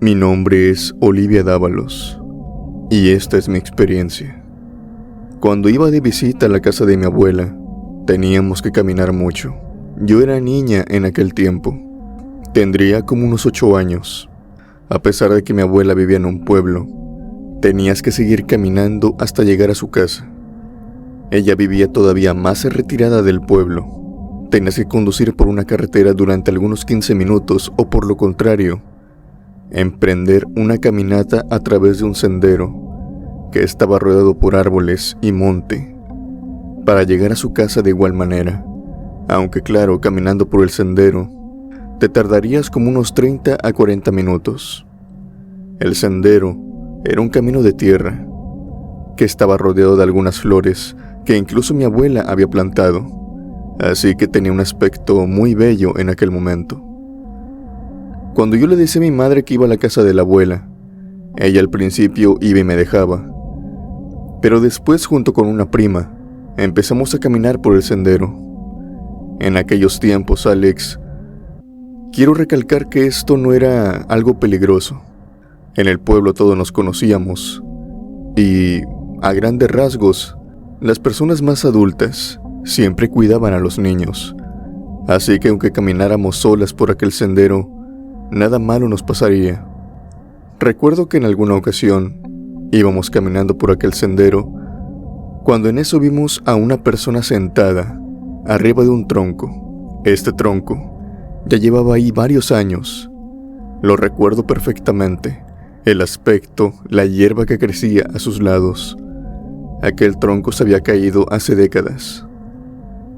Mi nombre es Olivia Dávalos y esta es mi experiencia. Cuando iba de visita a la casa de mi abuela, teníamos que caminar mucho. Yo era niña en aquel tiempo. Tendría como unos 8 años. A pesar de que mi abuela vivía en un pueblo, tenías que seguir caminando hasta llegar a su casa. Ella vivía todavía más retirada del pueblo. Tenías que conducir por una carretera durante algunos 15 minutos o, por lo contrario, emprender una caminata a través de un sendero que estaba rodeado por árboles y monte para llegar a su casa de igual manera. Aunque claro, caminando por el sendero te tardarías como unos 30 a 40 minutos. El sendero era un camino de tierra que estaba rodeado de algunas flores que incluso mi abuela había plantado, así que tenía un aspecto muy bello en aquel momento. Cuando yo le decía a mi madre que iba a la casa de la abuela, ella al principio iba y me dejaba, pero después, junto con una prima, empezamos a caminar por el sendero. En aquellos tiempos, Alex, quiero recalcar que esto no era algo peligroso. En el pueblo todos nos conocíamos y, a grandes rasgos, las personas más adultas siempre cuidaban a los niños, así que aunque camináramos solas por aquel sendero, nada malo nos pasaría. Recuerdo que en alguna ocasión íbamos caminando por aquel sendero cuando en eso vimos a una persona sentada arriba de un tronco. Este tronco ya llevaba ahí varios años. Lo recuerdo perfectamente. El aspecto, la hierba que crecía a sus lados. Aquel tronco se había caído hace décadas.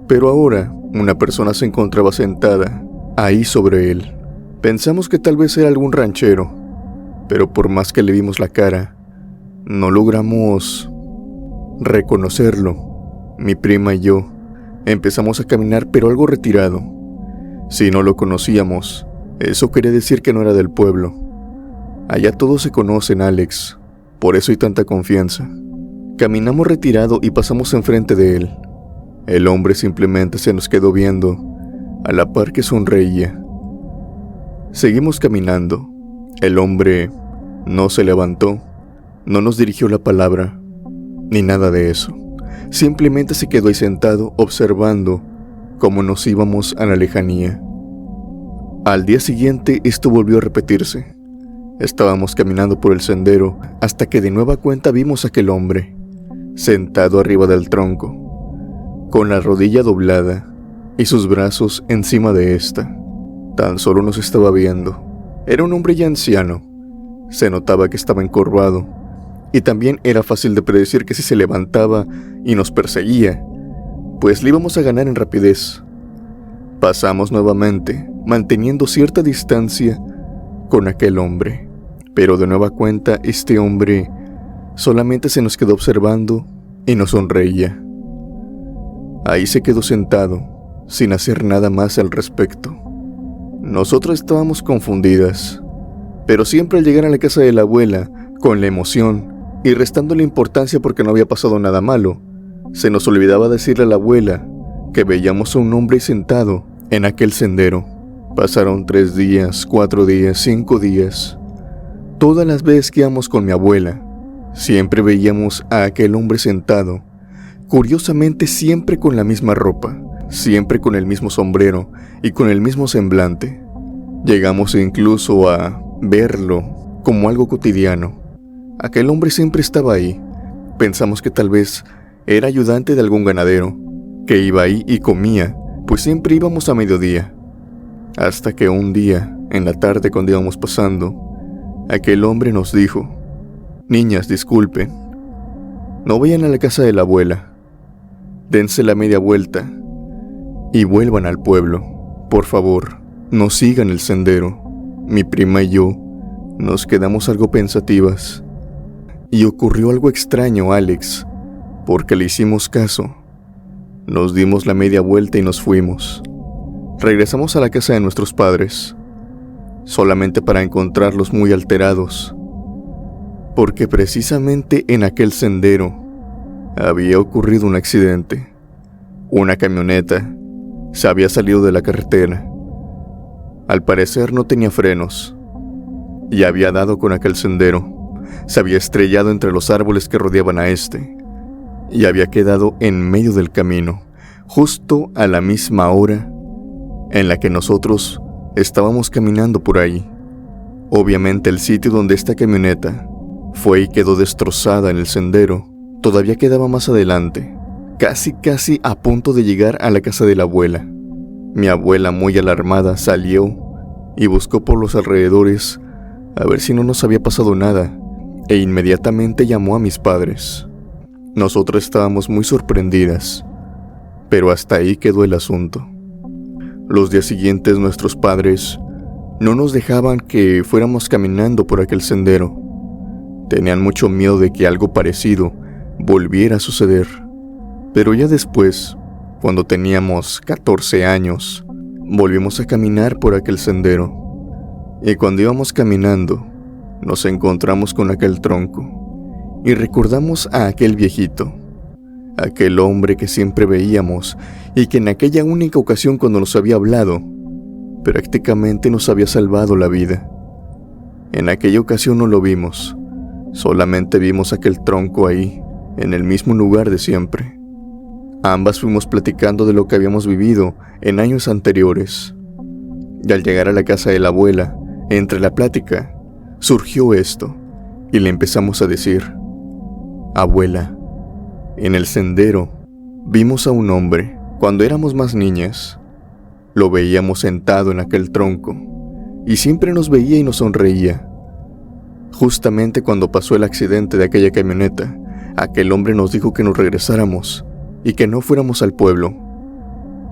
Pero ahora una persona se encontraba sentada ahí sobre él. Pensamos que tal vez era algún ranchero, pero por más que le vimos la cara, no logramos reconocerlo. Mi prima y yo empezamos a caminar, pero algo retirado. Si no lo conocíamos, eso quería decir que no era del pueblo. Allá todos se conocen, Alex, por eso hay tanta confianza. Caminamos retirado y pasamos enfrente de él. El hombre simplemente se nos quedó viendo, a la par que sonreía. Seguimos caminando. El hombre no se levantó, no nos dirigió la palabra, ni nada de eso. Simplemente se quedó ahí sentado, observando cómo nos íbamos a la lejanía. Al día siguiente esto volvió a repetirse. Estábamos caminando por el sendero hasta que de nueva cuenta vimos a aquel hombre, sentado arriba del tronco, con la rodilla doblada y sus brazos encima de esta. Tan solo nos estaba viendo. Era un hombre ya anciano. Se notaba que estaba encorvado, y también era fácil de predecir que si se levantaba y nos perseguía, pues le íbamos a ganar en rapidez. Pasamos nuevamente, manteniendo cierta distancia con aquel hombre, pero de nueva cuenta este hombre solamente se nos quedó observando y nos sonreía. Ahí se quedó sentado, sin hacer nada más al respecto. Nosotros estábamos confundidas, pero siempre al llegar a la casa de la abuela, con la emoción y restándole importancia porque no había pasado nada malo, se nos olvidaba decirle a la abuela que veíamos a un hombre sentado en aquel sendero. Pasaron 3 días, 4 días, 5 días. Todas las veces que íbamos con mi abuela, siempre veíamos a aquel hombre sentado, curiosamente siempre con la misma ropa, siempre con el mismo sombrero y con el mismo semblante. Llegamos incluso a verlo como algo cotidiano. Aquel hombre siempre estaba ahí. Pensamos que tal vez era ayudante de algún ganadero, que iba ahí y comía, pues siempre íbamos a mediodía. Hasta que un día, en la tarde cuando íbamos pasando, aquel hombre nos dijo: «Niñas, disculpen, no vayan a la casa de la abuela. Dense la media vuelta y vuelvan al pueblo. Por favor, no sigan el sendero». Mi prima y yo nos quedamos algo pensativas. Y ocurrió algo extraño, Alex, porque le hicimos caso. Nos dimos la media vuelta y nos fuimos. Regresamos a la casa de nuestros padres, solamente para encontrarlos muy alterados, porque precisamente en aquel sendero había ocurrido un accidente. Una camioneta se había salido de la carretera. Al parecer no tenía frenos, y había dado con aquel sendero. Se había estrellado entre los árboles que rodeaban a este, y había quedado en medio del camino, justo a la misma hora en la que nosotros estábamos caminando por ahí. Obviamente el sitio donde esta camioneta fue y quedó destrozada en el sendero todavía quedaba más adelante, casi a punto de llegar a la casa de la abuela. Mi abuela, muy alarmada, salió y buscó por los alrededores a ver si no nos había pasado nada, e inmediatamente llamó a mis padres. Nosotros estábamos muy sorprendidas, pero hasta ahí quedó el asunto. Los días siguientes nuestros padres no nos dejaban que fuéramos caminando por aquel sendero. Tenían mucho miedo de que algo parecido volviera a suceder. Pero ya después, cuando teníamos 14 años, volvimos a caminar por aquel sendero. Y cuando íbamos caminando, nos encontramos con aquel tronco y recordamos a aquel viejito, aquel hombre que siempre veíamos y que en aquella única ocasión cuando nos había hablado, prácticamente nos había salvado la vida. En aquella ocasión no lo vimos, solamente vimos aquel tronco ahí, en el mismo lugar de siempre. Ambas fuimos platicando de lo que habíamos vivido en años anteriores. Y al llegar a la casa de la abuela, entre la plática, surgió esto, y le empezamos a decir: abuela, en el sendero vimos a un hombre cuando éramos más niñas. Lo veíamos sentado en aquel tronco, y siempre nos veía y nos sonreía. Justamente cuando pasó el accidente de aquella camioneta, aquel hombre nos dijo que nos regresáramos y que no fuéramos al pueblo.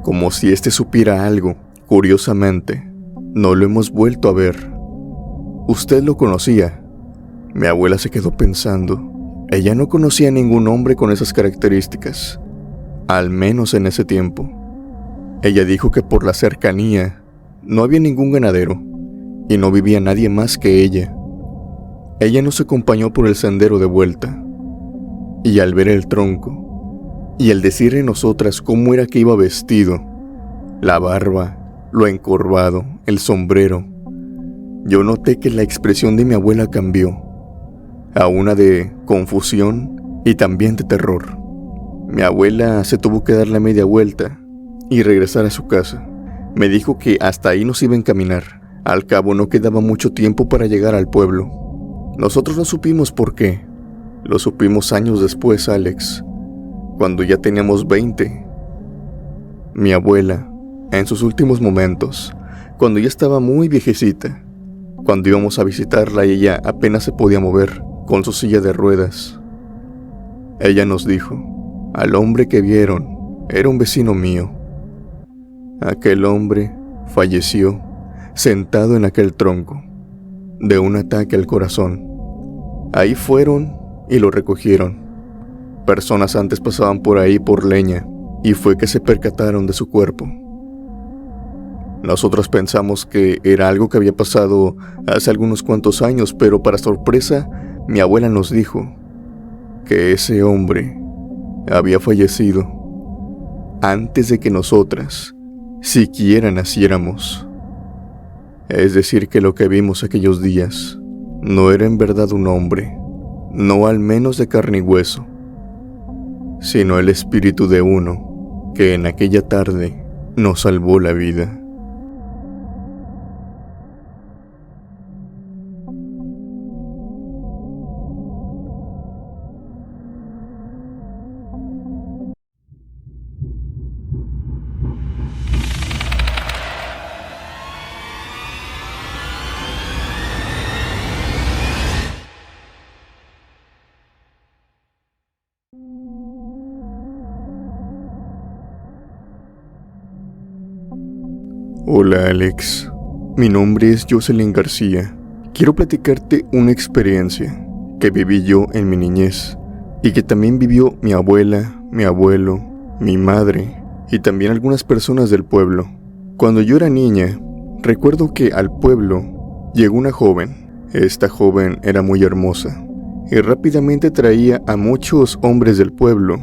Como si éste supiera algo. Curiosamente, no lo hemos vuelto a ver. ¿Usted lo conocía? Mi abuela se quedó pensando. Ella no conocía a ningún hombre con esas características, al menos en ese tiempo. Ella dijo que por la cercanía no había ningún ganadero y no vivía nadie más que ella. Ella nos acompañó por el sendero de vuelta, y al ver el tronco y al decirle a nosotras cómo era que iba vestido, la barba, lo encorvado, el sombrero, yo noté que la expresión de mi abuela cambió a una de confusión y también de terror. Mi abuela se tuvo que dar la media vuelta y regresar a su casa. Me dijo que hasta ahí nos iba a encaminar. Al cabo no quedaba mucho tiempo para llegar al pueblo. Nosotros no supimos por qué. Lo supimos años después, Alex, cuando ya teníamos 20. Mi abuela, en sus últimos momentos, cuando ya estaba muy viejecita, cuando íbamos a visitarla y ella apenas se podía mover con su silla de ruedas, ella nos dijo: al hombre que vieron era un vecino mío. Aquel hombre falleció sentado en aquel tronco de un ataque al corazón. Ahí fueron y lo recogieron. Personas antes pasaban por ahí por leña y fue que se percataron de su cuerpo. Nosotros pensamos que era algo que había pasado hace algunos cuantos años, pero para sorpresa, mi abuela nos dijo que ese hombre había fallecido antes de que nosotras siquiera naciéramos. Es decir, que lo que vimos aquellos días no era en verdad un hombre, no al menos de carne y hueso, sino el espíritu de uno que en aquella tarde nos salvó la vida. Hola Alex, mi nombre es Jocelyn García. Quiero platicarte una experiencia que viví yo en mi niñez y que también vivió mi abuela, mi abuelo, mi madre y también algunas personas del pueblo. Cuando yo era niña, recuerdo que al pueblo llegó una joven. Esta joven era muy hermosa y rápidamente traía a muchos hombres del pueblo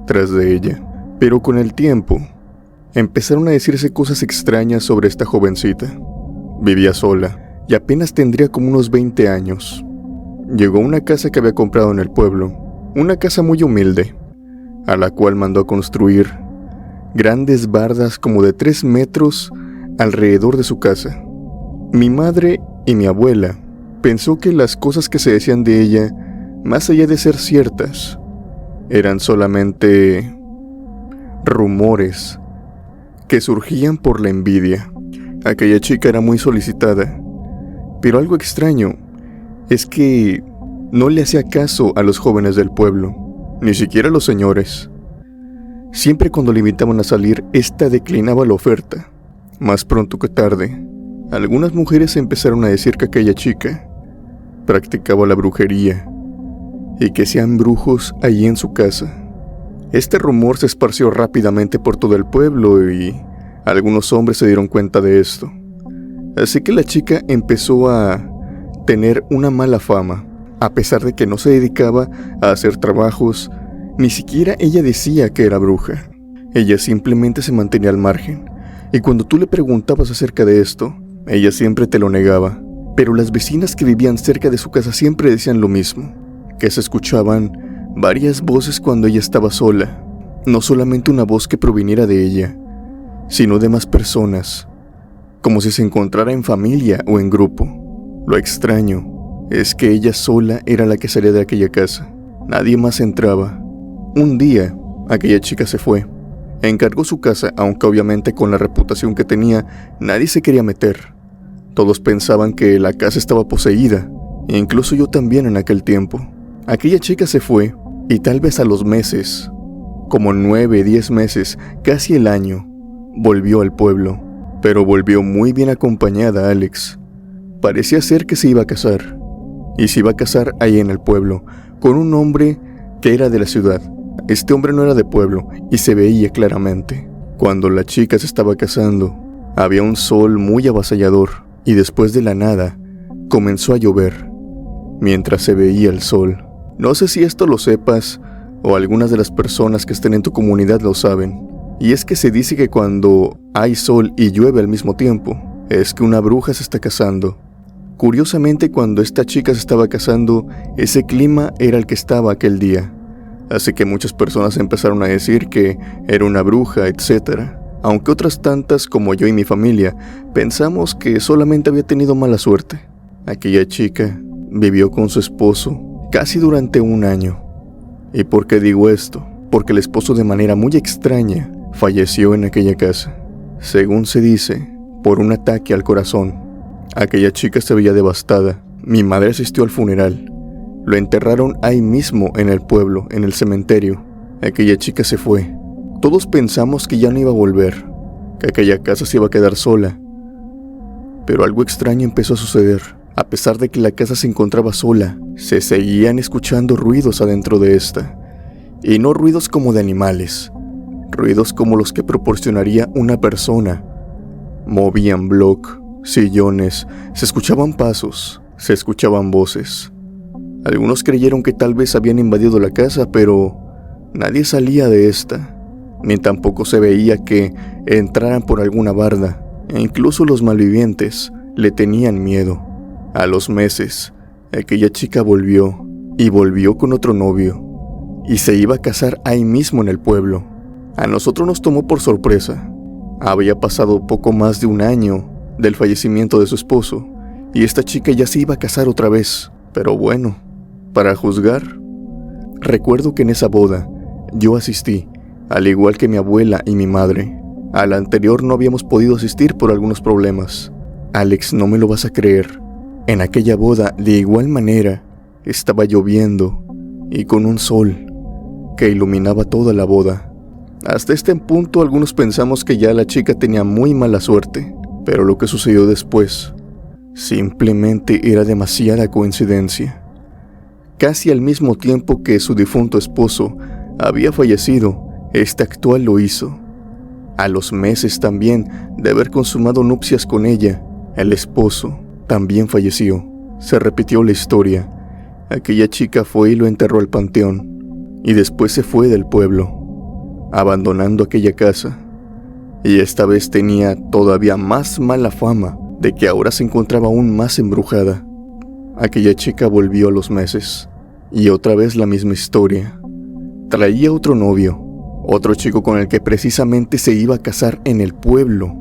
tras de ella. Pero con el tiempo empezaron a decirse cosas extrañas sobre esta jovencita. Vivía sola y apenas tendría como unos 20 años. Llegó a una casa que había comprado en el pueblo, una casa muy humilde, a la cual mandó a construir grandes bardas como de 3 metros alrededor de su casa. Mi madre y mi abuela pensó que las cosas que se decían de ella, más allá de ser ciertas, eran solamente rumores que surgían por la envidia. Aquella chica era muy solicitada, pero algo extraño es que no le hacía caso a los jóvenes del pueblo, ni siquiera a los señores. Siempre cuando le invitaban a salir, esta declinaba la oferta. Más pronto que tarde, algunas mujeres empezaron a decir que aquella chica practicaba la brujería y que hacían brujos allí en su casa. Este rumor se esparció rápidamente por todo el pueblo y algunos hombres se dieron cuenta de esto. Así que la chica empezó a tener una mala fama, a pesar de que no se dedicaba a hacer trabajos, ni siquiera ella decía que era bruja. Ella simplemente se mantenía al margen, y cuando tú le preguntabas acerca de esto, ella siempre te lo negaba. Pero las vecinas que vivían cerca de su casa siempre decían lo mismo, que se escuchaban varias voces cuando ella estaba sola, no solamente una voz que proviniera de ella, sino de más personas, como si se encontrara en familia o en grupo. Lo extraño es que ella sola era la que salía de aquella casa, nadie más entraba. Un día, aquella chica se fue, encargó su casa, aunque obviamente con la reputación que tenía, nadie se quería meter. Todos pensaban que la casa estaba poseída, e incluso yo también en aquel tiempo. Aquella chica se fue, y tal vez a los meses, como 9, 10 meses, casi el año, volvió al pueblo. Pero volvió muy bien acompañada, Alex. Parecía ser que se iba a casar, y se iba a casar ahí en el pueblo, con un hombre que era de la ciudad. Este hombre no era de pueblo, y se veía claramente. Cuando la chica se estaba casando, había un sol muy avasallador, y después de la nada, comenzó a llover, mientras se veía el sol. No sé si esto lo sepas, o algunas de las personas que estén en tu comunidad lo saben, y es que se dice que cuando hay sol y llueve al mismo tiempo, es que una bruja se está casando. Curiosamente, cuando esta chica se estaba casando, ese clima era el que estaba aquel día. Así que muchas personas empezaron a decir que era una bruja, etc. Aunque otras tantas, como yo y mi familia, pensamos que solamente había tenido mala suerte. Aquella chica vivió con su esposo casi durante 1 año. ¿Y por qué digo esto? Porque el esposo, de manera muy extraña, falleció en aquella casa. Según se dice, por un ataque al corazón. Aquella chica se veía devastada. Mi madre asistió al funeral. Lo enterraron ahí mismo en el pueblo, en el cementerio. Aquella chica se fue. Todos pensamos que ya no iba a volver, que aquella casa se iba a quedar sola. Pero algo extraño empezó a suceder. A pesar de que la casa se encontraba sola, se seguían escuchando ruidos adentro de esta. Y no ruidos como de animales, ruidos como los que proporcionaría una persona. Movían bloc, sillones, se escuchaban pasos, se escuchaban voces. Algunos creyeron que tal vez habían invadido la casa, pero nadie salía de esta, ni tampoco se veía que entraran por alguna barda, e incluso los malvivientes le tenían miedo. A los meses, aquella chica volvió, y volvió con otro novio, y se iba a casar ahí mismo en el pueblo. A nosotros nos tomó por sorpresa. Había pasado poco más de 1 año del fallecimiento de su esposo, y esta chica ya se iba a casar otra vez. Pero bueno, para juzgar, recuerdo que en esa boda yo asistí, al igual que mi abuela y mi madre. A la anterior no habíamos podido asistir por algunos problemas. Alex, no me lo vas a creer. En aquella boda, de igual manera, estaba lloviendo y con un sol que iluminaba toda la boda. Hasta este punto algunos pensamos que ya la chica tenía muy mala suerte, pero lo que sucedió después simplemente era demasiada coincidencia. Casi al mismo tiempo que su difunto esposo había fallecido, este actual lo hizo. A los meses también de haber consumado nupcias con ella, el esposo también falleció. Se repitió la historia. Aquella chica fue y lo enterró al panteón, y después se fue del pueblo, abandonando aquella casa. Y esta vez tenía todavía más mala fama de que ahora se encontraba aún más embrujada. Aquella chica volvió a los meses, y otra vez la misma historia. Traía otro novio, otro chico con el que precisamente se iba a casar en el pueblo.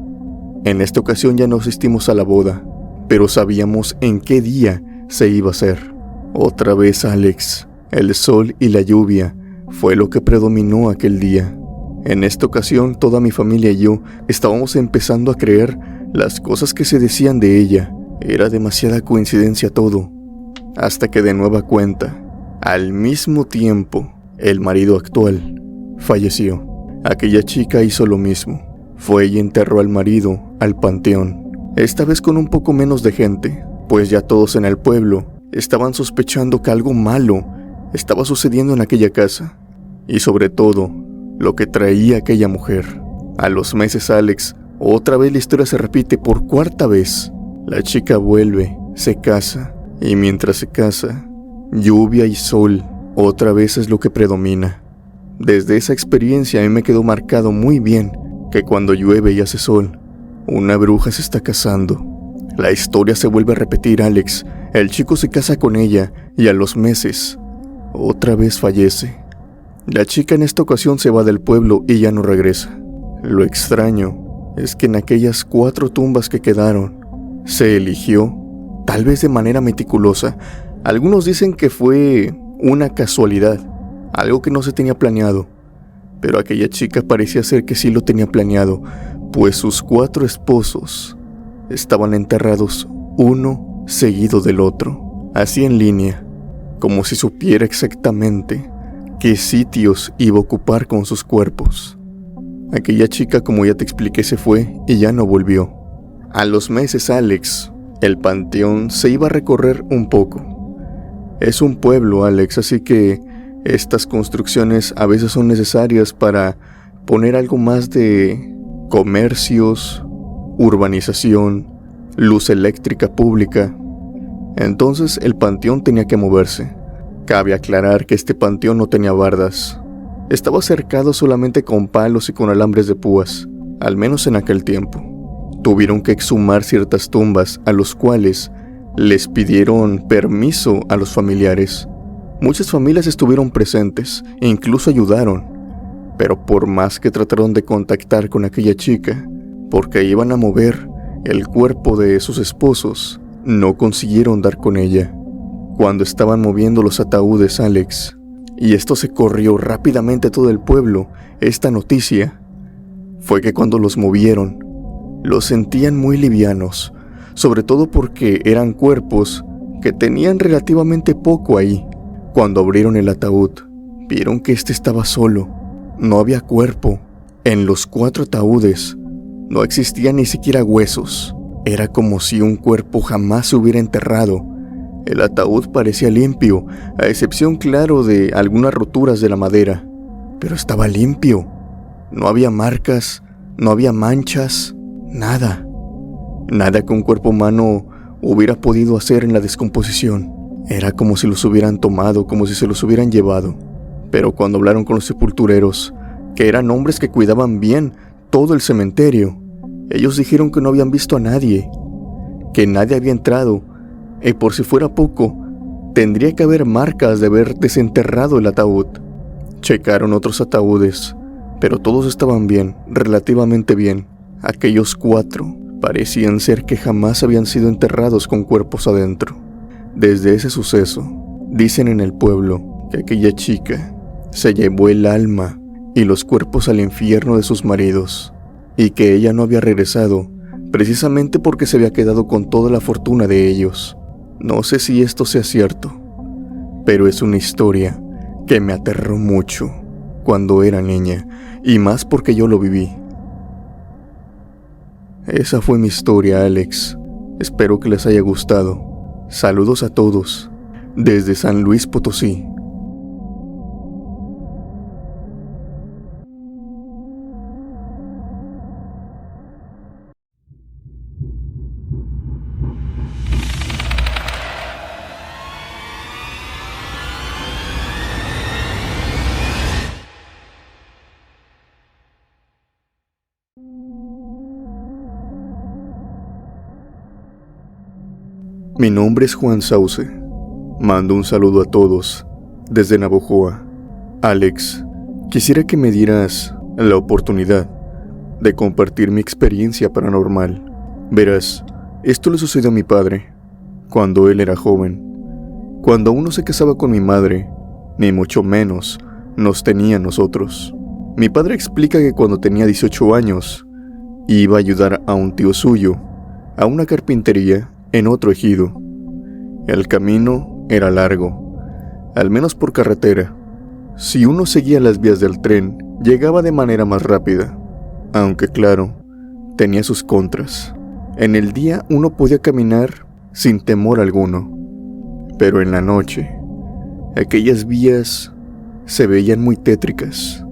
En esta ocasión ya no asistimos a la boda, pero sabíamos en qué día se iba a hacer. Otra vez Alex, el sol y la lluvia fue lo que predominó aquel día. En esta ocasión toda mi familia y yo estábamos empezando a creer las cosas que se decían de ella. Era demasiada coincidencia todo, hasta que de nueva cuenta, al mismo tiempo, el marido actual falleció. Aquella chica hizo lo mismo. Fue y enterró al marido al panteón. Esta vez con un poco menos de gente, pues ya todos en el pueblo estaban sospechando que algo malo estaba sucediendo en aquella casa. Y sobre todo, lo que traía aquella mujer. A los meses, Alex, otra vez la historia se repite por cuarta vez. La chica vuelve, se casa, y mientras se casa, lluvia y sol otra vez es lo que predomina. Desde esa experiencia a mí me quedó marcado muy bien que cuando llueve y hace sol, una bruja se está casando. La historia se vuelve a repetir, Alex. El chico se casa con ella y a los meses, otra vez fallece. La chica en esta ocasión se va del pueblo y ya no regresa. Lo extraño es que en aquellas 4 tumbas que quedaron, se eligió, tal vez de manera meticulosa. Algunos dicen que fue una casualidad, algo que no se tenía planeado, pero aquella chica parecía ser que sí lo tenía planeado, pues sus 4 esposos estaban enterrados uno seguido del otro, así en línea, como si supiera exactamente qué sitios iba a ocupar con sus cuerpos. Aquella chica, como ya te expliqué, se fue y ya no volvió. A los meses, Alex, el panteón se iba a recorrer un poco. Es un pueblo, Alex, así que estas construcciones a veces son necesarias para poner algo más de comercios, urbanización, luz eléctrica pública. Entonces el panteón tenía que moverse. Cabe aclarar que este panteón no tenía bardas. Estaba cercado solamente con palos y con alambres de púas, al menos en aquel tiempo. Tuvieron que exhumar ciertas tumbas a los cuales les pidieron permiso a los familiares. Muchas familias estuvieron presentes e incluso ayudaron, pero por más que trataron de contactar con aquella chica, porque iban a mover el cuerpo de sus esposos, no consiguieron dar con ella. Cuando estaban moviendo los ataúdes, Alex, y esto se corrió rápidamente a todo el pueblo, esta noticia, fue que cuando los movieron, los sentían muy livianos, sobre todo porque eran cuerpos que tenían relativamente poco ahí. Cuando abrieron el ataúd, vieron que este estaba solo, no había cuerpo. En los 4 ataúdes no existían ni siquiera huesos. Era como si un cuerpo jamás se hubiera enterrado. El ataúd parecía limpio, a excepción, claro, de algunas roturas de la madera, pero estaba limpio. No había marcas, no había manchas, nada. Nada que un cuerpo humano hubiera podido hacer en la descomposición. Era como si los hubieran tomado, como si se los hubieran llevado. Pero cuando hablaron con los sepultureros, que eran hombres que cuidaban bien todo el cementerio, ellos dijeron que no habían visto a nadie, que nadie había entrado, y por si fuera poco, tendría que haber marcas de haber desenterrado el ataúd. Checaron otros ataúdes, pero todos estaban bien, relativamente bien. Aquellos 4 parecían ser que jamás habían sido enterrados con cuerpos adentro. Desde ese suceso, dicen en el pueblo que aquella chica se llevó el alma y los cuerpos al infierno de sus maridos, y que ella no había regresado precisamente porque se había quedado con toda la fortuna de ellos. No sé si esto sea cierto, pero es una historia que me aterró mucho cuando era niña, y más porque yo lo viví. Esa fue mi historia, Alex. Espero que les haya gustado. Saludos a todos, desde San Luis Potosí. Mi nombre es Juan Sauce. Mando un saludo a todos desde Navojoa. Alex, quisiera que me dieras la oportunidad de compartir mi experiencia paranormal. Verás, esto le sucedió a mi padre cuando él era joven. Cuando aún no se casaba con mi madre, ni mucho menos nos tenía a nosotros. Mi padre explica que cuando tenía 18 años, iba a ayudar a un tío suyo a una carpintería en otro ejido. El camino era largo, al menos por carretera. Si uno seguía las vías del tren, llegaba de manera más rápida, aunque claro, tenía sus contras. En el día uno podía caminar sin temor alguno, pero en la noche, aquellas vías se veían muy tétricas,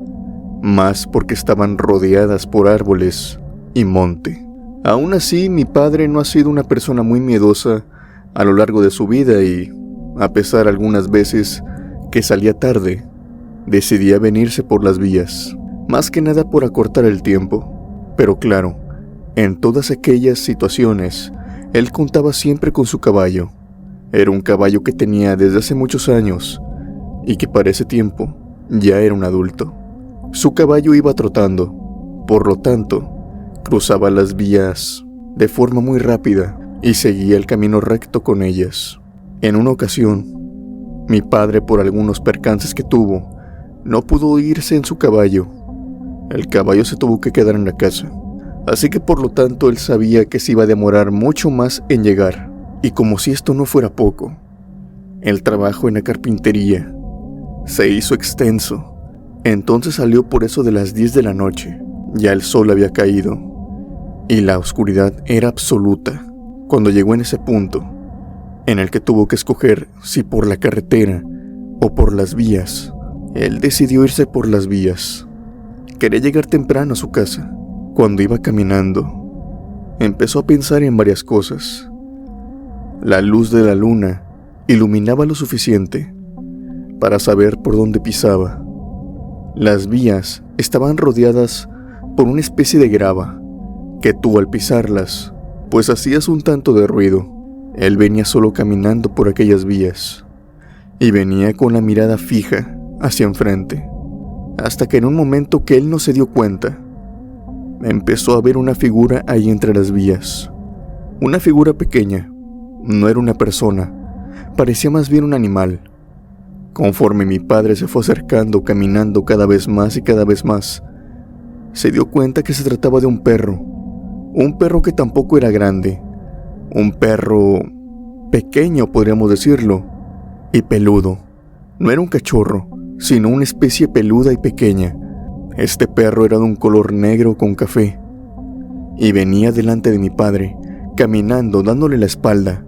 más porque estaban rodeadas por árboles y monte. Aún así, mi padre no ha sido una persona muy miedosa a lo largo de su vida y, a pesar algunas veces que salía tarde, decidía venirse por las vías, más que nada por acortar el tiempo. Pero claro, en todas aquellas situaciones, él contaba siempre con su caballo. Era un caballo que tenía desde hace muchos años y que para ese tiempo ya era un adulto. Su caballo iba trotando, por lo tanto, cruzaba las vías de forma muy rápida y seguía el camino recto con ellas. En una ocasión, mi padre, por algunos percances que tuvo, no pudo irse en su caballo. El caballo se tuvo que quedar en la casa, así que por lo tanto él sabía que se iba a demorar mucho más en llegar. Y como si esto no fuera poco, el trabajo en la carpintería se hizo extenso. Entonces salió por eso de las 10 de la noche. Ya el sol había caído y la oscuridad era absoluta. Cuando llegó en ese punto en el que tuvo que escoger si por la carretera o por las vías, él decidió irse por las vías. Quería llegar temprano a su casa. Cuando iba caminando, empezó a pensar en varias cosas. La luz de la luna iluminaba lo suficiente para saber por dónde pisaba. Las vías estaban rodeadas por una especie de grava que tú al pisarlas, pues hacías un tanto de ruido. Él venía solo caminando por aquellas vías y venía con la mirada fija hacia enfrente, hasta que en un momento que él no se dio cuenta, empezó a ver una figura ahí entre las vías. Una figura pequeña, no era una persona, parecía más bien un animal. Conforme mi padre se fue acercando, caminando cada vez más y cada vez más, se dio cuenta que se trataba de un perro que tampoco era grande, un perro pequeño, podríamos decirlo, y peludo. No era un cachorro, sino una especie peluda y pequeña. Este perro era de un color negro con café, y venía delante de mi padre, caminando, dándole la espalda.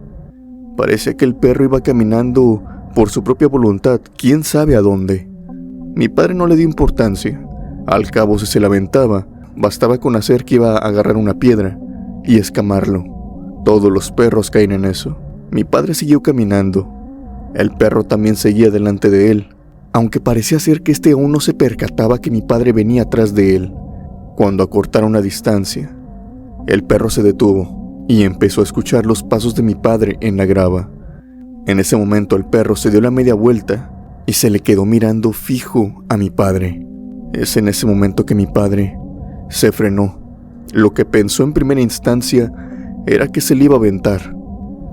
Parecía que el perro iba caminando por su propia voluntad, quién sabe a dónde. Mi padre no le dio importancia. Al cabo, si se la aventaba, bastaba con hacer que iba a agarrar una piedra y escamarlo. Todos los perros caen en eso. Mi padre siguió caminando. El perro también seguía delante de él, aunque parecía ser que este aún no se percataba que mi padre venía atrás de él. Cuando acortaron la distancia, el perro se detuvo y empezó a escuchar los pasos de mi padre en la grava. En ese momento el perro se dio la media vuelta y se le quedó mirando fijo a mi padre. Es en ese momento que mi padre se frenó. Lo que pensó en primera instancia era que se le iba a aventar,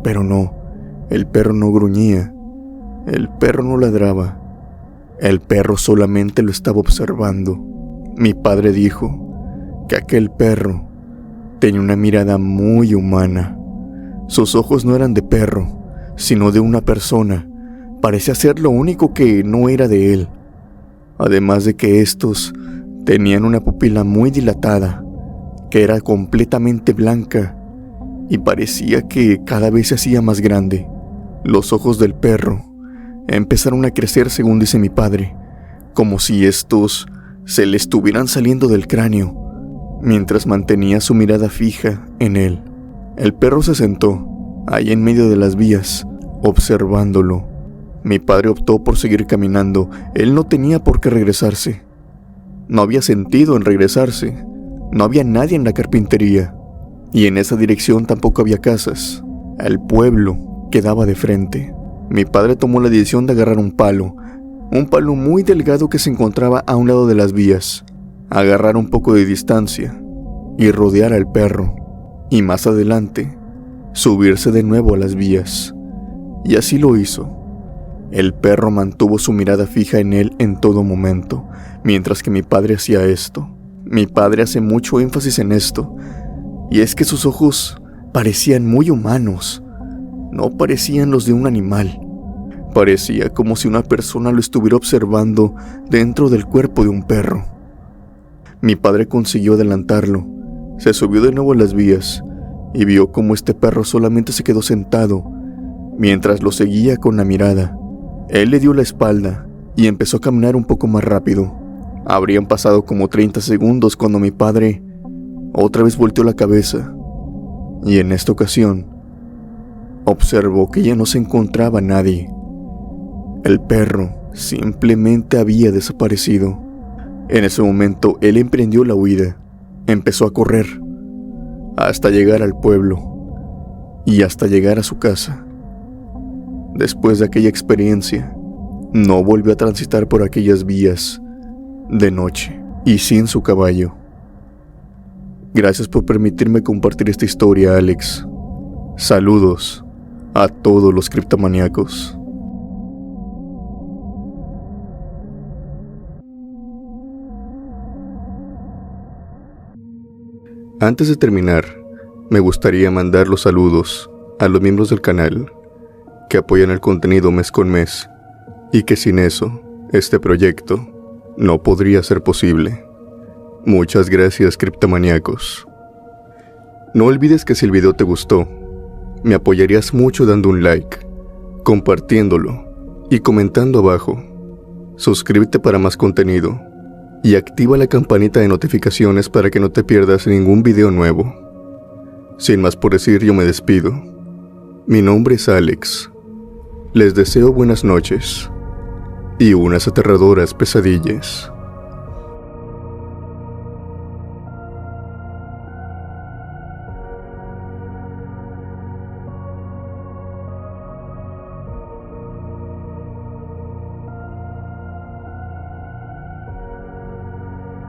pero no. El perro no gruñía, el perro no ladraba, el perro solamente lo estaba observando. Mi padre dijo que aquel perro tenía una mirada muy humana. Sus ojos no eran de perro, sino de una persona. Parecía ser lo único que no era de él. Además de que estos tenían una pupila muy dilatada, que era completamente blanca, y parecía que cada vez se hacía más grande. Los ojos del perro empezaron a crecer, según dice mi padre, como si estos se le estuvieran saliendo del cráneo, mientras mantenía su mirada fija en él. El perro se sentó ahí en medio de las vías, observándolo. Mi padre optó por seguir caminando. Él no tenía por qué regresarse. No había sentido en regresarse. No había nadie en la carpintería. Y en esa dirección tampoco había casas. El pueblo quedaba de frente. Mi padre tomó la decisión de agarrar un palo muy delgado que se encontraba a un lado de las vías, agarrar un poco de distancia y rodear al perro, y más adelante subirse de nuevo a las vías. Y así lo hizo. El perro mantuvo su mirada fija en él en todo momento, mientras que mi padre hacía esto. Mi padre hace mucho énfasis en esto, y es que sus ojos parecían muy humanos, no parecían los de un animal. Parecía como si una persona lo estuviera observando dentro del cuerpo de un perro. Mi padre consiguió adelantarlo, se subió de nuevo a las vías y vio cómo este perro solamente se quedó sentado mientras lo seguía con la mirada. Él le dio la espalda y empezó a caminar un poco más rápido. Habrían pasado como 30 segundos cuando mi padre otra vez volteó la cabeza, y en esta ocasión observó que ya no se encontraba nadie. El perro simplemente había desaparecido. En ese momento él emprendió la huida, empezó a correr hasta llegar al pueblo y hasta llegar a su casa. Después de aquella experiencia, no volvió a transitar por aquellas vías de noche y sin su caballo. Gracias por permitirme compartir esta historia, Alex. Saludos a todos los criptomaníacos. Antes de terminar, me gustaría mandar los saludos a los miembros del canal que apoyan el contenido mes con mes, y que sin eso, este proyecto no podría ser posible. Muchas gracias, criptomaníacos. No olvides que si el video te gustó, me apoyarías mucho dando un like, compartiéndolo y comentando abajo. Suscríbete para más contenido y activa la campanita de notificaciones para que no te pierdas ningún video nuevo. Sin más por decir, yo me despido. Mi nombre es Alex. Les deseo buenas noches y unas aterradoras pesadillas.